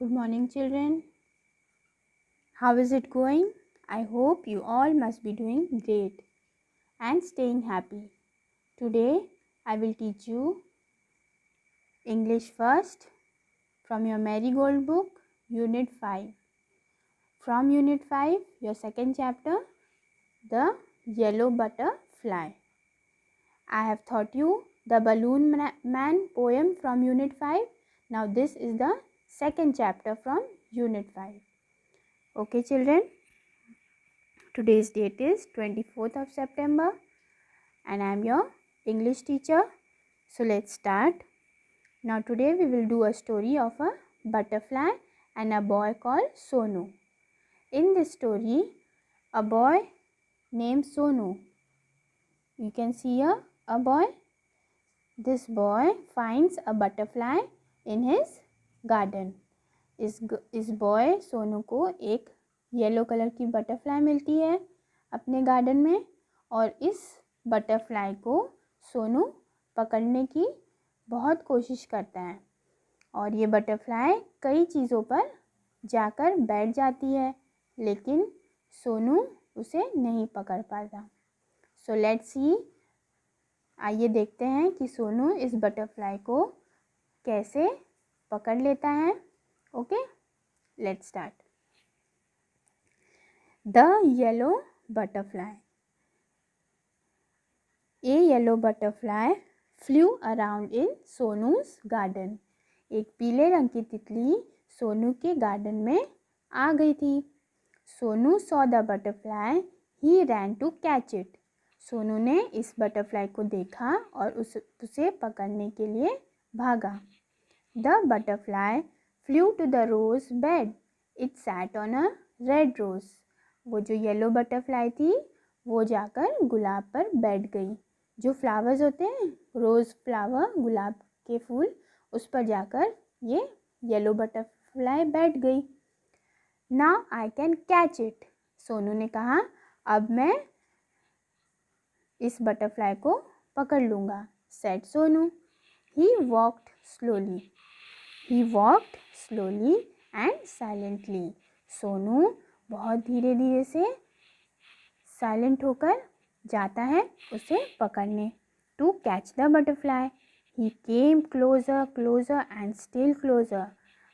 Good morning, children. How is it going? I hope you all must be doing great and staying happy. Today, I will teach you English first from your Marigold book, Unit 5. From Unit 5, your second chapter, The Yellow Butterfly. I have taught you the Balloon Man poem from Unit 5. Now, this is the second chapter from Unit 5. Okay, children. Today's date is 24th of September and I am your English teacher. So let's start. Now today we will do a story of a butterfly and a boy called Sonu. In this story, a boy named Sonu. You can see here a boy. This boy finds a butterfly in his garden. इस boy Sonu को एक yellow colour की butterfly मिलती है अपने garden में और इस बटरफ्लाई को सोनू पकड़ने की बहुत कोशिश करता है और ये बटरफ्लाई कई चीज़ों पर जाकर बैठ जाती है लेकिन सोनू उसे नहीं पकड़ पाता। सो लेट्स सी, आइए देखते हैं कि सोनू इस बटरफ्लाई को कैसे पकड़ लेता है। Okay, let's start. The yellow butterfly. A yellow butterfly flew around in Sonu's garden. एक पीले रंग की तितली सोनू के गार्डन में आ गई थी। Sonu saw the butterfly. He ran to catch it. Sonu ने इस बटरफ्लाई को देखा और उसे पकड़ने के लिए भागा। The butterfly flew to the rose bed. It sat on a red rose. वो जो येलो बटरफ्लाई थी वो जाकर गुलाब पर बैठ गई। जो फ्लावर्स होते हैं रोज़ फ्लावर, गुलाब के फूल, उस पर जाकर ये येलो बटरफ्लाई बैठ गई। Now I can catch it. Sonu ने कहा अब मैं इस बटरफ्लाई को पकड़ लूँगा। said Sonu. He walked slowly. He walked slowly and silently. Sonu बहुत धीरे धीरे से साइलेंट होकर जाता है उसे पकड़ने। To catch the butterfly. He came closer, closer and still closer.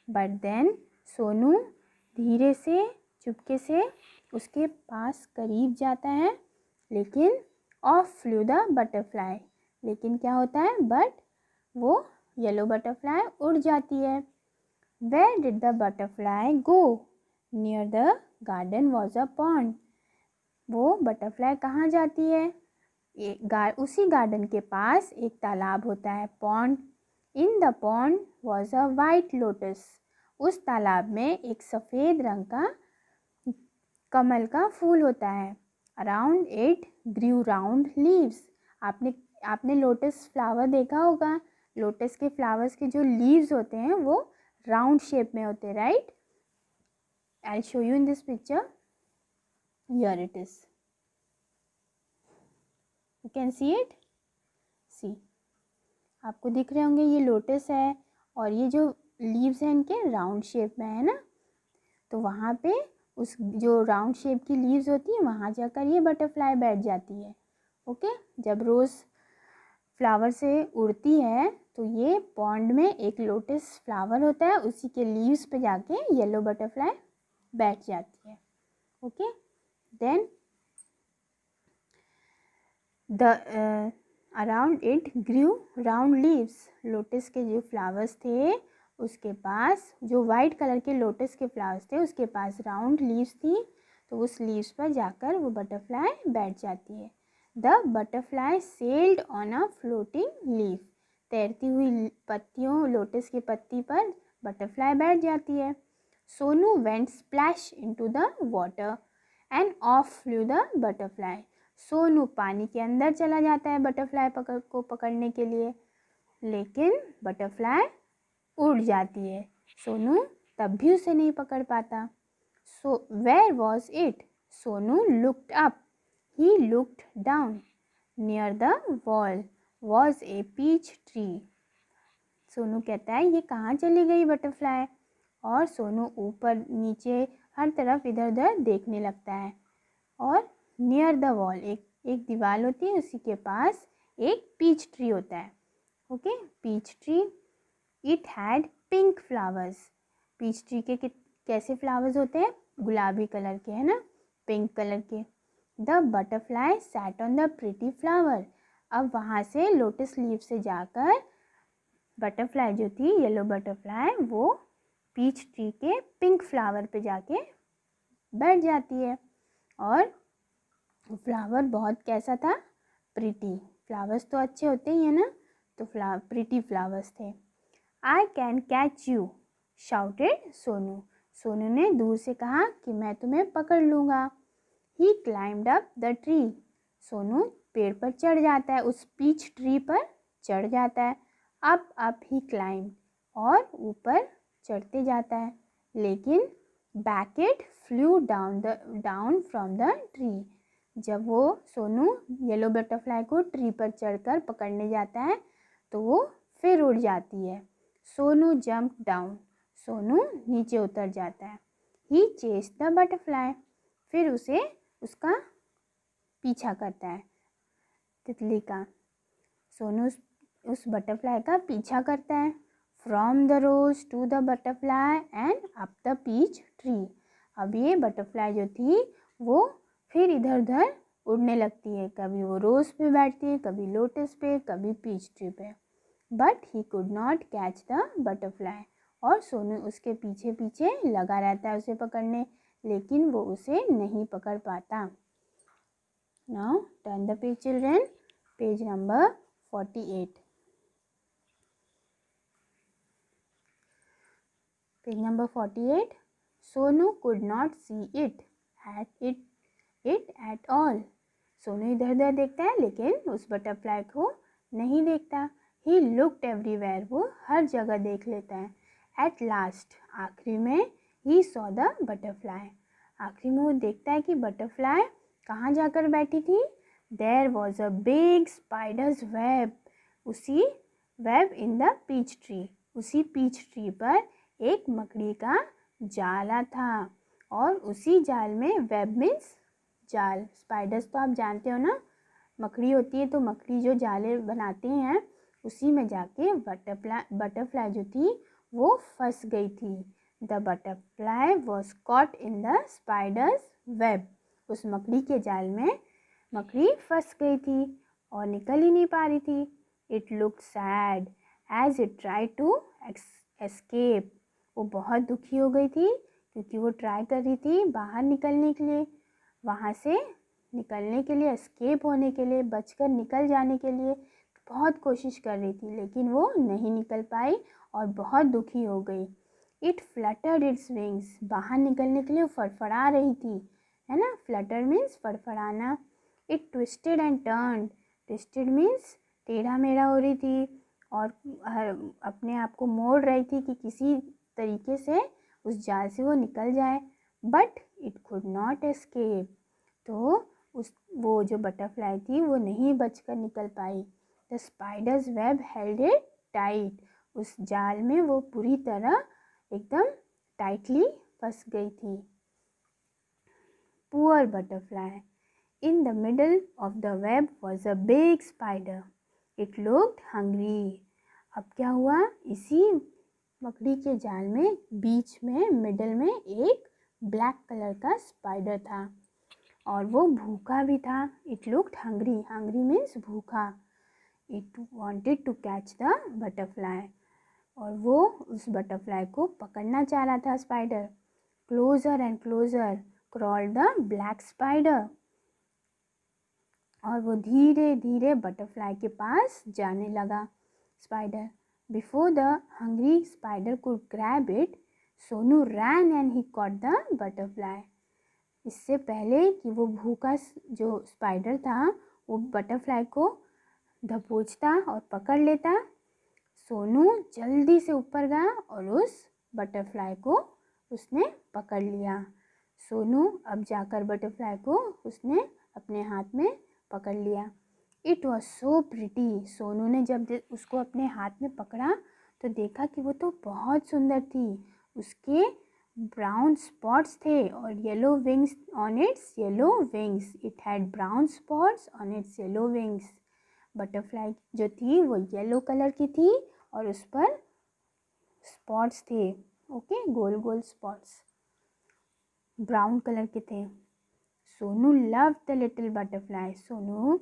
But then Sonu धीरे से चुपके से उसके पास करीब जाता है लेकिन off flew the butterfly. लेकिन क्या होता है बट वो येलो बटरफ्लाई उड़ जाती है। Where did the butterfly go? Near the garden was a pond. वो बटरफ्लाई कहाँ जाती है? उसी गार्डन के पास एक तालाब होता है, pond. In the pond was a white lotus. उस तालाब में एक सफ़ेद रंग का कमल का फूल होता है। Around it grew round leaves. आपने लोटस फ्लावर देखा होगा। लोटस के फ्लावर्स के जो लीव्स होते हैं वो राउंड शेप में होते हैं, right? I show you in this picture. Here it is. You can see it. See, आपको दिख रहे होंगे ये लोटस है और ये जो लीव्स हैं इनके राउंड शेप में है ना। तो वहाँ पे उस जो राउंड शेप की लीव्स होती हैं वहाँ जाकर ये बटरफ्लाई बैठ जाती है। ओके, जब रोज़ फ्लावर से उड़ती है तो ये पॉन्ड में एक लोटस फ्लावर होता है, उसी के लीव्स पे जाके येलो बटरफ्लाई बैठ जाती है। Okay, then the around it grew round leaves. Lotus के जो फ्लावर्स थे उसके पास, जो वाइट कलर के लोटस के फ्लावर्स थे उसके पास राउंड लीव्स थी, तो उस लीव्स पर जाकर वो बटरफ्लाई बैठ जाती है। The butterfly sailed on a floating leaf. तैरती हुई पत्तियों, लोटस की पत्ती पर बटरफ्लाई बैठ जाती है। Sonu went splash into the water end of flu the butterfly. Sonu पानी के अंदर चला जाता है बटरफ्लाई को पकड़ने के लिए, लेकिन बटरफ्लाई उड़ जाती है। सोनू तब भी उसे नहीं पकड़ पाता। So where was it? Sonu looked up. He looked down. Near the wall was a peach tree. Sonu कहता है ये कहाँ चली गई बटरफ्लाई? और सोनू ऊपर नीचे हर तरफ इधर उधर देखने लगता है। और नियर द वॉल, एक दीवार होती है, उसी के पास एक पीच ट्री होता है। Okay, peach tree, it had pink flowers. Peach tree के कैसे फ्लावर्स होते हैं? गुलाबी कलर के, है ना, पिंक कलर के। The butterfly set on the pretty flower. अब वहाँ से लोटस लीव से जाकर बटरफ्लाई जो थी, येलो बटरफ्लाई, वो पीच ट्री के पिंक फ्लावर पे जाके बैठ जाती है। और फ्लावर बहुत कैसा था? प्रिटी। फ्लावर्स तो अच्छे होते ही है ना, तो प्रिटी फ्लावर्स थे। I can catch you, shouted Sonu. Sonu ने दूर से कहा कि मैं तुम्हें पकड़ लूँगा। He climbed up the tree. Sonu पेड़ पर चढ़ जाता है, उस पीच ट्री पर चढ़ जाता है। अप ही क्लाइम्ड, और ऊपर चढ़ते जाता है। लेकिन baked flew down from the tree. जब वो सोनू येलो बटरफ्लाई को ट्री पर चढ़कर पकड़ने जाता है तो वो फिर उड़ जाती है। Sonu jump down. सोनू नीचे उतर जाता है। ही चेस द बटरफ्लाई। फिर उसे उसका पीछा करता है, तितली का। सोनू उस बटरफ्लाई का पीछा करता है। From the rose to the butterfly and up the peach tree. अब ये बटरफ्लाई जो थी वो फिर इधर उधर उड़ने लगती है। कभी वो रोज पे बैठती है, कभी लोटस पे, कभी पीच ट्री पे। But he could not catch the butterfly. और सोनू उसके पीछे पीछे लगा रहता है उसे पकड़ने, लेकिन वो उसे नहीं पकड़ पाता। Now turn the page children, page number 48। Page number 48। Sonu could not see it at all. Sonu इधर उधर देखता है लेकिन उस बटरफ्लाई को नहीं देखता। ही लुक्ड एवरीवेयर, वो हर जगह देख लेता है। एट लास्ट, आखिरी में, ही सॉ द बटरफ्लाई। आखिरी में वो देखता है कि बटरफ्लाई कहाँ जाकर बैठी थी। There was a big spider's web. उसी web in the peach tree, उसी पीच ट्री पर एक मकड़ी का जाला था। और उसी जाल में, वेब मीन्स जाल, स्पाइडर्स तो आप जानते हो ना, मकड़ी होती है, तो मकड़ी जो जाले बनाते हैं उसी में जाके बटरफ्लाई जो थी वो फंस गई थी। The butterfly was caught in the spider's web. उस मकड़ी के जाल में मकड़ी फंस गई थी और निकल ही नहीं पा रही थी। It look sad as it try to escape. वो बहुत दुखी हो गई थी क्योंकि वो ट्राई कर रही थी बाहर निकलने के लिए, वहाँ से निकलने के लिए, एस्केप होने के लिए, बचकर निकल जाने के लिए बहुत कोशिश कर रही थी, लेकिन वो नहीं निकल पाई और बहुत दुखी हो गई। It fluttered its wings. बाहर निकलने के लिए फड़फड़ा रही थी, है ना, फ्लटर मीन्स फड़फड़ाना। It twisted and turned. Twisted means टेढ़ा मेढ़ा हो रही थी और अपने आप को मोड़ रही थी कि किसी तरीके से उस जाल से वो निकल जाए। But it could not escape. तो वो जो बटरफ्लाई थी वो नहीं बचकर निकल पाई। The spider's web held it tight. उस जाल में वो पूरी तरह एकदम टाइटली फंस गई थी। Poor butterfly. In the middle of the web was a big spider. It looked hungry. अब क्या हुआ, इसी मकड़ी के जाल में बीच में मिडल में एक ब्लैक कलर का स्पाइडर था और वो भूखा भी था। It looked hungry. Hungry means भूखा। It wanted to catch the butterfly. और वो उस बटरफ्लाई को पकड़ना चाह रहा था spider. Closer and closer crawled the black spider. और वो धीरे धीरे बटरफ्लाई के पास जाने लगा। Spider, before the hungry spider could grab it, Sonu ran and he caught the butterfly. इससे पहले कि वो भूखा जो स्पाइडर था वो बटरफ्लाई को दबोचता और पकड़ लेता, सोनू जल्दी से ऊपर गया और उस बटरफ्लाई को उसने पकड़ लिया। सोनू अब जाकर बटरफ्लाई को उसने अपने हाथ में पकड़ लिया। It was so pretty. Sonu ने जब उसको अपने हाथ में पकड़ा तो देखा कि वो तो बहुत सुंदर थी, उसके ब्राउन स्पॉट्स थे और yellow wings on it's yellow wings. It had brown spots on it's yellow wings. Butterfly जो थी वो येलो कलर की थी और उस पर स्पॉट्स थे, ओके, गोल गोल स्पॉट्स ब्राउन कलर के थे। Sonu love the little butterfly. Sonu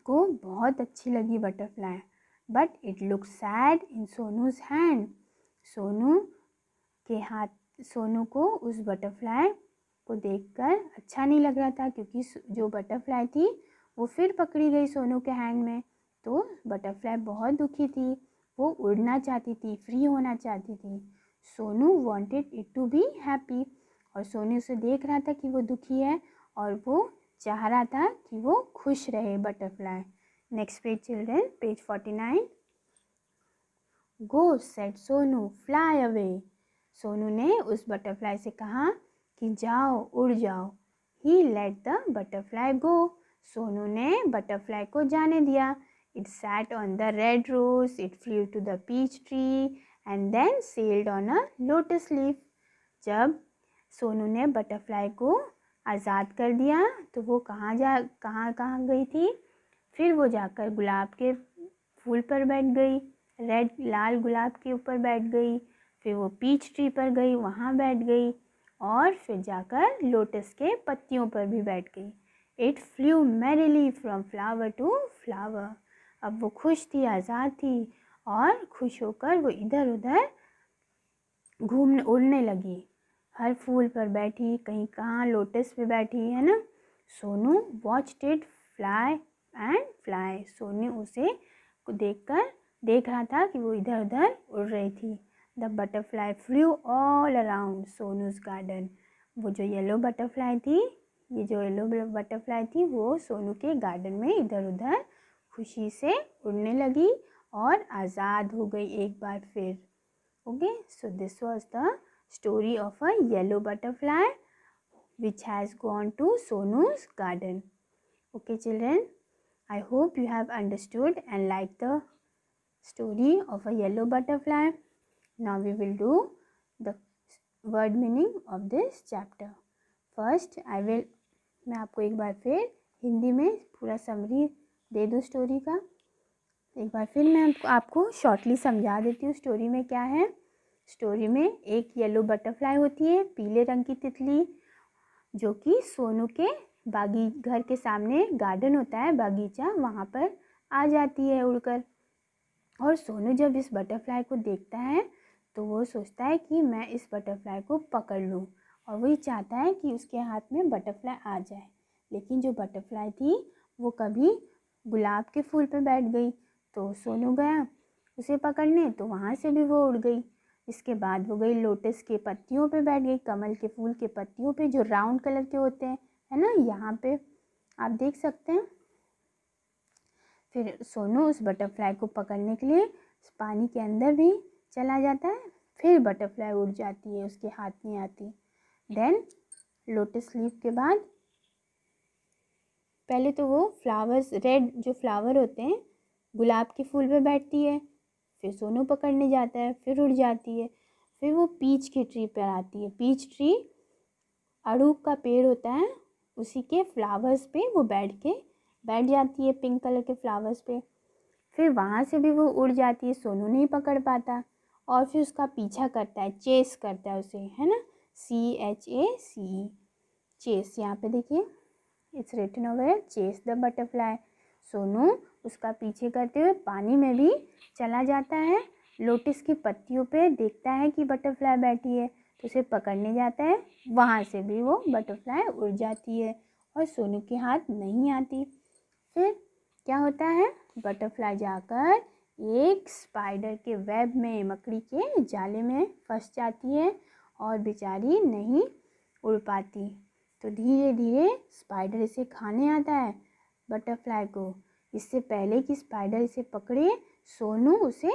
को बहुत अच्छी लगी butterfly. But it look sad in सोनूज hand. Sonu को उस बटरफ्लाई को देखकर अच्छा नहीं लग रहा था, क्योंकि जो बटरफ्लाई थी वो फिर पकड़ी गई सोनू के हैंड में। तो बटरफ्लाई बहुत दुखी थी, वो उड़ना चाहती थी, फ्री होना चाहती थी। Sonu wanted it to be happy, और सोनू उसे देख रहा था कि वो दुखी है और वो चाह रहा था कि वो खुश रहे butterfly. Next page children, page 49। Go said Sonu, fly away. Sonu ने उस बटरफ्लाई से कहा कि जाओ, उड़ जाओ। He let the butterfly go. Sonu ने बटरफ्लाई को जाने दिया। It sat on the red rose, it flew to the peach tree and then sailed on a lotus leaf. जब सोनू ने बटरफ्लाई को आज़ाद कर दिया तो वो कहाँ गई थी? फिर वो जाकर गुलाब के फूल पर बैठ गई, रेड लाल गुलाब के ऊपर बैठ गई। फिर वो पीच ट्री पर गई, वहाँ बैठ गई, और फिर जाकर लोटस के पत्तियों पर भी बैठ गई। It flew merrily from flower to flower. अब वो खुश थी, आज़ाद थी, और खुश होकर वो इधर उधर घूमने उड़ने लगी। हर फूल पर बैठी, कहीं कहाँ लोटस पे बैठी, है ना। Sonu watched it fly and fly. Sonu उसे को देख रहा था कि वो इधर उधर उड़ रही थी। The butterfly flu all around सोनूज garden. वो जो येलो बटरफ्लाई थी, ये जो येलो बटरफ्लाई थी वो सोनू के गार्डन में इधर उधर खुशी से उड़ने लगी और आज़ाद हो गई एक बार फिर। Okay, so this was the story of a yellow butterfly which has gone to Sonu's garden. Okay children, I hope you have understood and liked the story of a yellow butterfly. Now we will do the word meaning of this chapter. First मैं आपको एक बार फिर हिंदी में पूरा summary दे दूँ story का। एक बार फिर मैं आपको शॉर्टली समझा देती हूँ स्टोरी में क्या है। स्टोरी में एक येलो बटरफ्लाई होती है, पीले रंग की तितली, जो कि सोनू के घर के सामने गार्डन होता है, बागीचा, वहाँ पर आ जाती है उड़कर। और सोनू जब इस बटरफ्लाई को देखता है तो वो सोचता है कि मैं इस बटरफ्लाई को पकड़ लूँ, और वही चाहता है कि उसके हाथ में बटरफ्लाई आ जाए। लेकिन जो बटरफ्लाई थी वो कभी गुलाब के फूल पर बैठ गई, तो सोनू गया उसे पकड़ने, तो वहाँ से भी वो उड़ गई। इसके बाद वो गई लोटस के पत्तियों पे बैठ गई, कमल के फूल के पत्तियों पे, जो राउंड कलर के होते हैं, है ना, यहाँ पे आप देख सकते हैं। फिर सोनू उस बटरफ्लाई को पकड़ने के लिए पानी के अंदर भी चला जाता है, फिर बटरफ्लाई उड़ जाती है, उसके हाथ नहीं आती। देन लोटस लीफ के बाद पहले तो वो फ्लावर्स, रेड जो फ्लावर होते हैं गुलाब के फूल पे बैठती है, फिर सोनू पकड़ने जाता है, फिर उड़ जाती है। फिर वो पीच की ट्री पर आती है। पीच ट्री अड़ूक का पेड़ होता है, उसी के फ्लावर्स पे वो बैठ जाती है, पिंक कलर के फ्लावर्स पे। फिर वहाँ से भी वो उड़ जाती है, सोनू नहीं पकड़ पाता, और फिर उसका पीछा करता है, चेस करता है उसे, है ना, CHACE, चेस। यहाँ पे देखिए it's written over, chase the butterfly. Sonu उसका पीछे करते हुए पानी में भी चला जाता है, लोटस की पत्तियों पे देखता है कि बटरफ्लाई बैठी है, तो उसे पकड़ने जाता है, वहाँ से भी वो बटरफ्लाई उड़ जाती है और सोनू के हाथ नहीं आती। फिर क्या होता है, बटरफ्लाई जाकर एक स्पाइडर के वेब में, मकड़ी के जाले में फंस जाती है और बेचारी नहीं उड़ पाती। तो धीरे धीरे स्पाइडर इसे खाने आता है, बटरफ्लाई को। इससे पहले कि स्पाइडर इसे पकड़े, सोनू उसे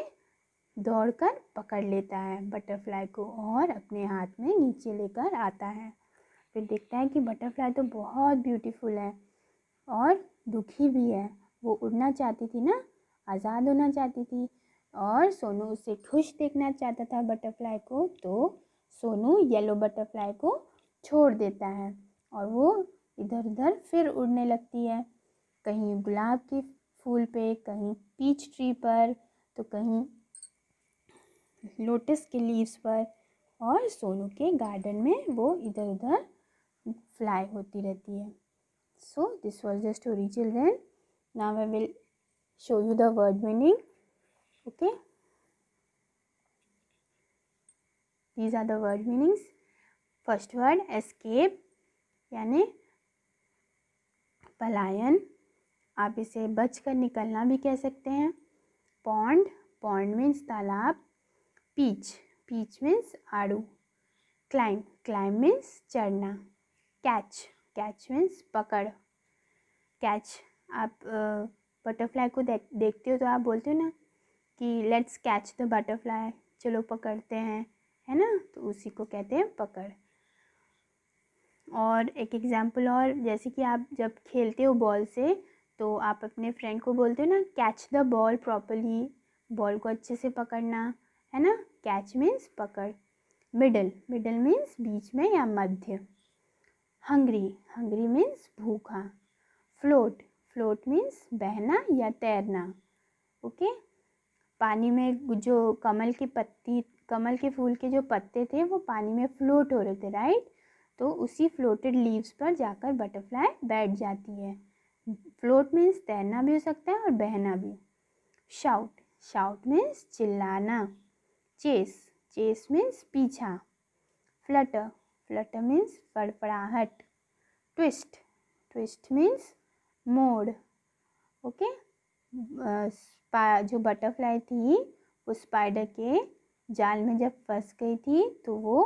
दौड़कर पकड़ लेता है बटरफ्लाई को और अपने हाथ में नीचे लेकर आता है। फिर देखता है कि बटरफ्लाई तो बहुत ब्यूटीफुल है और दुखी भी है। वो उड़ना चाहती थी ना, आज़ाद होना चाहती थी, और सोनू उसे खुश देखना चाहता था बटरफ्लाई को, तो सोनू येलो बटरफ्लाई को छोड़ देता है और वो इधर उधर फिर उड़ने लगती है, कहीं गुलाब के फूल पे, कहीं पीच ट्री पर, तो कहीं लोटस के लीव्स पर, और सोनू के गार्डन में वो इधर उधर फ्लाई होती रहती है. So this was the story, children. Now I will show you the word meaning. Okay. These are the word meanings. First word escape यानी पलायन. आप इसे बचकर निकलना भी कह सकते हैं. पॉन्ड, पॉन्ड मीन्स तालाब. पीच, पीच मीन्स आड़ू. क्लाइंब, क्लाइंब मीन्स चढ़ना. कैच, कैच मीन्स पकड़. कैच, आप बटरफ्लाई को देखते हो तो आप बोलते हो ना कि लेट्स कैच द बटरफ्लाई, चलो पकड़ते हैं, है ना, तो उसी को कहते हैं पकड़. और एक एग्जांपल और, जैसे कि आप जब खेलते हो बॉल से तो आप अपने फ्रेंड को बोलते हो ना catch the ball properly, ball को अच्छे से पकड़ना, है ना. कैच मीन्स पकड़. मिडल, मिडल मीन्स बीच में या मध्य. हंग्री, हंग्री मीन्स भूखा. फ्लोट, फ्लोट मीन्स बहना या तैरना. ओके. पानी में जो कमल की पत्ती, कमल के फूल के जो पत्ते थे वो पानी में फ्लोट हो रहे थे, राइट. तो उसी फ्लोटेड लीव्स पर जाकर बटरफ्लाई बैठ जाती है. फ्लोट मीन्स तैरना भी हो सकता है और बहना भी. शाउट, शाउट मीन्स चिल्लाना. चेस, चेस मीन्स पीछा. फ्लटर, फ्लटर मीन्स फड़फड़ाहट. ट्विस्ट, ट्विस्ट मीन्स मोड़. ओके. जो बटरफ्लाई थी वो स्पाइडर के जाल में जब फंस गई थी तो वो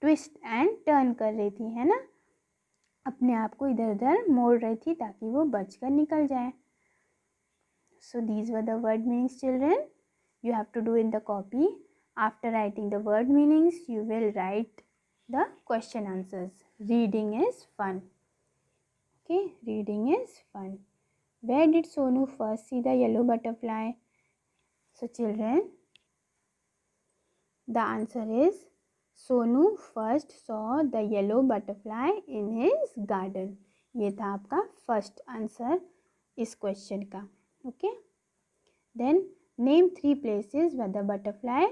ट्विस्ट एंड टर्न कर रही थी, है ना, अपने आप को इधर उधर मोड़ रही थी ताकि वो बचकर निकल जाए. So these were the word meanings, children. You have to do in the copy. After writing the word meanings you will write the question answers. Reading is fun. Okay, reading is fun. Where did Sonu first see the yellow butterfly? So children, the answer is Sonu first saw the yellow butterfly in his garden. ये था आपका first answer इस question का. Okay. Then name 3 places where the butterfly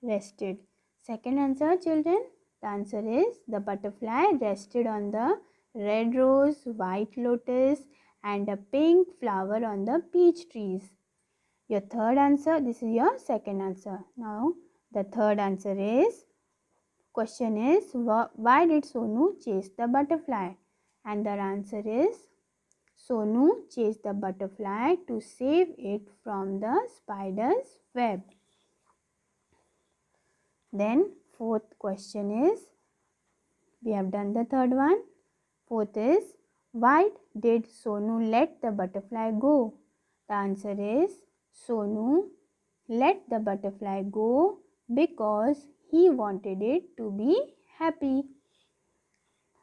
rested. Second answer, children. The answer is the butterfly rested on the red rose, white lotus and a pink flower on the peach trees. Your third answer, this is your second answer. Now the third answer is, question is, why did Sonu chase the butterfly? And the answer is, Sonu chased the butterfly to save it from the spider's web. Then fourth question is, we have done the third one. Fourth is, why did Sonu let the butterfly go? The answer is, Sonu let the butterfly go because he wanted it to be happy.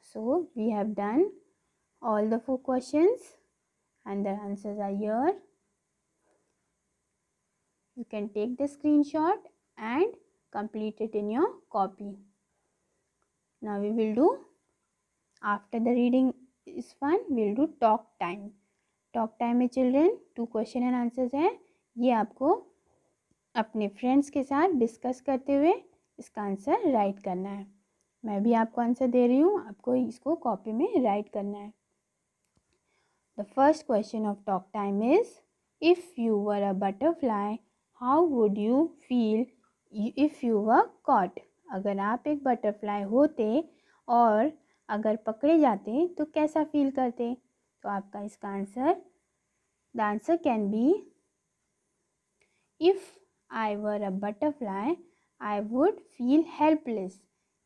So we have done all the 4 questions and the answers are here. You can take the screenshot and complete it in your copy. Now we will do, after the reading is fun, we will do talk time. Talk time में children 2 question and answers हैं. ये आपको अपने friends के साथ discuss करते हुए इसका आंसर राइट करना है. मैं भी आपको आंसर दे रही हूँ, आपको इसको कॉपी में राइट करना है. The first question of talk time is, if you were a butterfly how would you feel if you were caught. अगर आप एक बटरफ्लाई होते और अगर पकड़े जाते तो कैसा फील करते. तो आपका इसका answer, the answer can be, if I were a butterfly I would feel helpless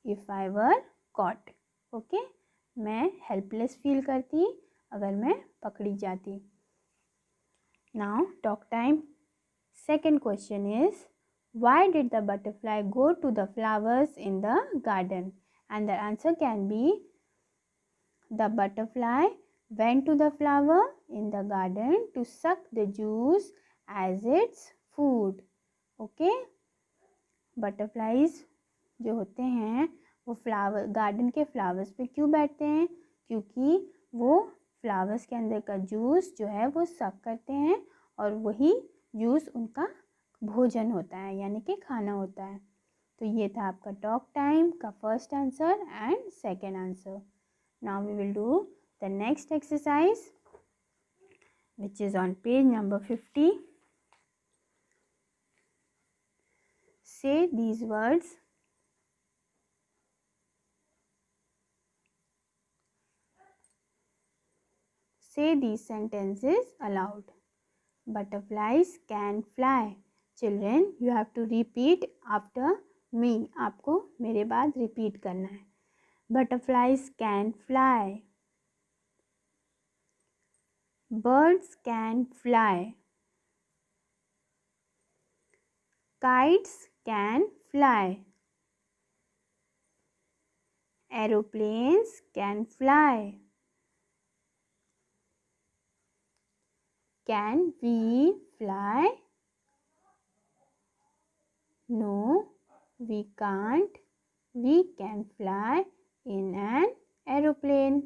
if I were caught. Okay, मैं हेल्पलेस फील करती अगर मैं पकड़ी जाती. Now talk time. Second question is, why did the butterfly go to the flowers in the garden? And the answer can be, the butterfly went to the flower in the garden to suck the juice as its food. Okay. Butterflies जो होते हैं वो flower garden के flowers पे क्यों बैठते हैं? क्योंकि वो फ्लावर्स के अंदर का जूस जो है वो सक करते हैं और वही जूस उनका भोजन होता है, यानी कि खाना होता है। तो ये था आपका टॉक टाइम का first answer and second answer. Now we will do the next exercise which is on page number 50. Say these words. Say these sentences aloud. Butterflies can fly. Children, you have to repeat after me. आपको मेरे बाद repeat करना है. Butterflies can fly. Birds can fly. Kites can fly. Aeroplanes can fly. Can we fly? No, we can't. We can fly in an aeroplane.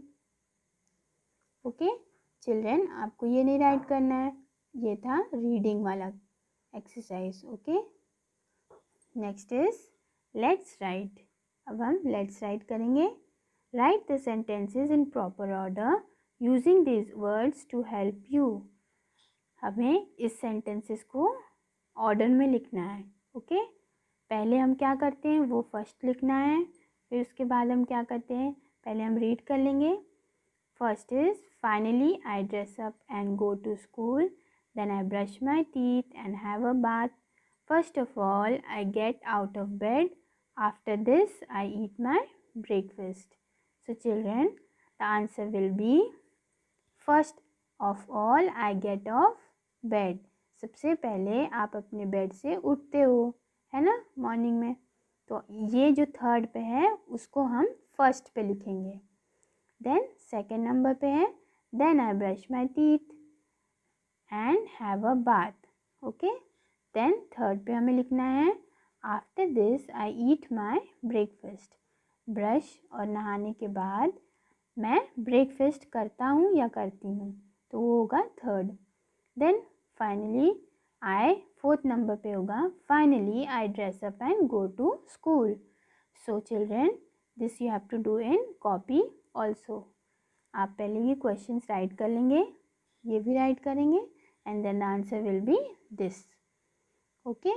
Okay children, आपको ये नहीं right करना है, ये था रीडिंग वाला exercise. Okay, next is let's write. अब हम लेट्स राइट करेंगे। Write the sentences in proper order using this words to help you. हमें इस सेंटेंसेस को ऑर्डर में लिखना है। ओके, पहले हम क्या करते हैं वो फर्स्ट लिखना है, फिर उसके बाद हम क्या करते हैं पहले हम रीड कर लेंगे। First is finally I dress up and go to school, then I brush my teeth and have a bath, first of all I get out of bed, after this I eat my breakfast. So children the answer will be first of all I get off bed. सबसे पहले आप अपने bed से उठते हो, है ना, morning में। तो ये जो थर्ड पे है उसको हम फर्स्ट पे लिखेंगे। देन सेकेंड नंबर पे है then I brush my teeth and have a bath. Okay, then third पे हमें लिखना है after this I eat my breakfast. Brush और नहाने के बाद मैं ब्रेकफास्ट करता हूँ या करती हूँ, तो वो होगा third. Then finally I fourth number पे होगा finally I dress up and go to school. So children this you have to do in copy also. आप पहले ये क्वेश्चंस राइट कर लेंगे, ये भी राइट करेंगे and then the answer will be this. Okay,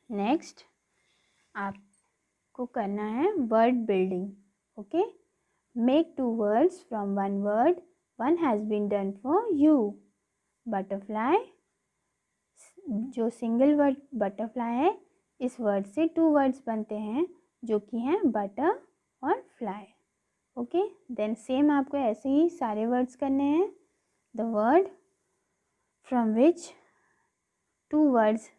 next आपको करना है word building. Okay, make two words from one word, one has been done for you. Butterfly, जो सिंगल वर्ड बटरफ्लाई है इस वर्ड से टू वर्ड्स बनते हैं जो कि हैं बटर और फ्लाई। ओके, देन सेम आपको ऐसे ही सारे वर्ड्स करने हैं। The word from which two words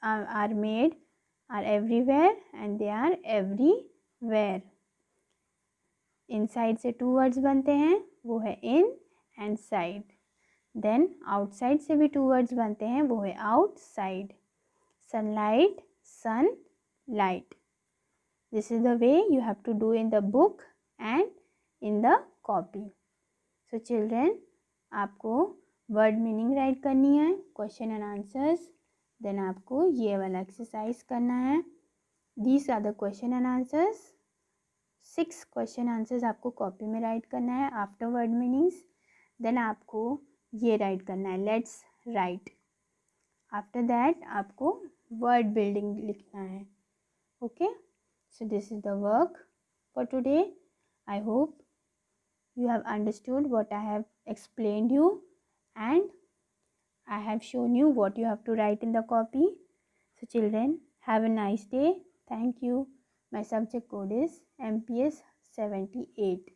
are made are everywhere and they are everywhere. Inside से टू वर्ड्स बनते हैं, वो है in and side. Then outside से भी टू वर्ड्स बनते हैं, वो है outside. Sunlight, sun light. This is the way you have to do in the book and in the copy. So children, आपको वर्ड मीनिंग राइट करनी है, question and answers, then आपको ये वाला एक्सरसाइज करना है। These are the question and answers. 6 question answers आपको copy में राइट करना है आफ्टर वर्ड मीनिंग्स। देन आपको ये राइट करना है लेट्स राइट। आफ्टर दैट आपको वर्ड बिल्डिंग लिखना है। Okay, so this is the work for today. I hope you have understood what I have explained you and I have shown you what you have to write in the copy. So children, have a nice day. Thank you. My subject code is MPS 78.